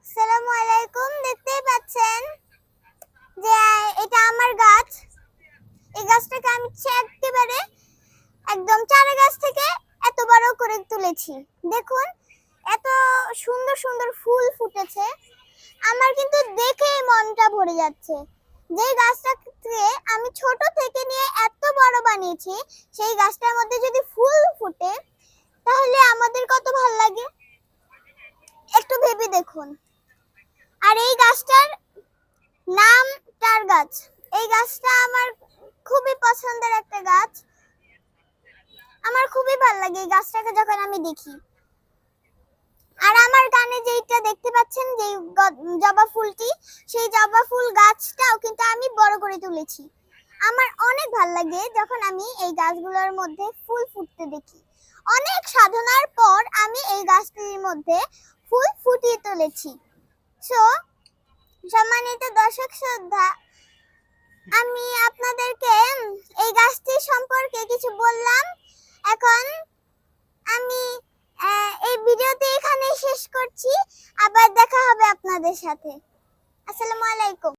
আসসালামু আলাইকুম। দেখতেই পাচ্ছেন যে এটা আমার গাছ। এই গাছটাকে আমি একেবারে একদম চারা গাছ থেকে এত বড় করে তুলেছি। দেখুন এত সুন্দর সুন্দর ফুল ফুটেছে। আমার কিন্তু দেখেই মনটা ভরে যাচ্ছে। যে গাছটাকে আমি ছোট থেকে নিয়ে এত বড় বানিয়েছি, সেই গাছটার মধ্যে যদি ফুল ফুটে তাহলে আমাদের কত ভালো লাগে একটু ভেবে দেখুন। আর এই গাছটার নাম তার গাছ। এই গাছটা আমার খুবই পছন্দের একটা গাছ। আমার খুবই ভালো লাগে এই গাছটাকে যখন আমি দেখি। আর আমার গানে যেটা দেখতে পাচ্ছেন যে জবা ফুলটি, সেই জবা ফুল গাছটাও কিন্তু আমি বড় করে তুলেছি। আমার অনেক ভালো লাগে যখন আমি এই গাছগুলোর মধ্যে ফুল ফুটতে দেখি। অনেক সাধনার পর আমি এই গাছটির মধ্যে ফুল ফুটিয়ে তুলেছি। সো সম্মানিত দর্শক শ্রোতা, আমি আপনাদেরকে এই গাছটি সম্পর্কে কিছু বললাম। এখন আমি এই ভিডিওটি এখানেই শেষ করছি। আবার দেখা হবে আপনাদের সাথে। আসসালামু আলাইকুম।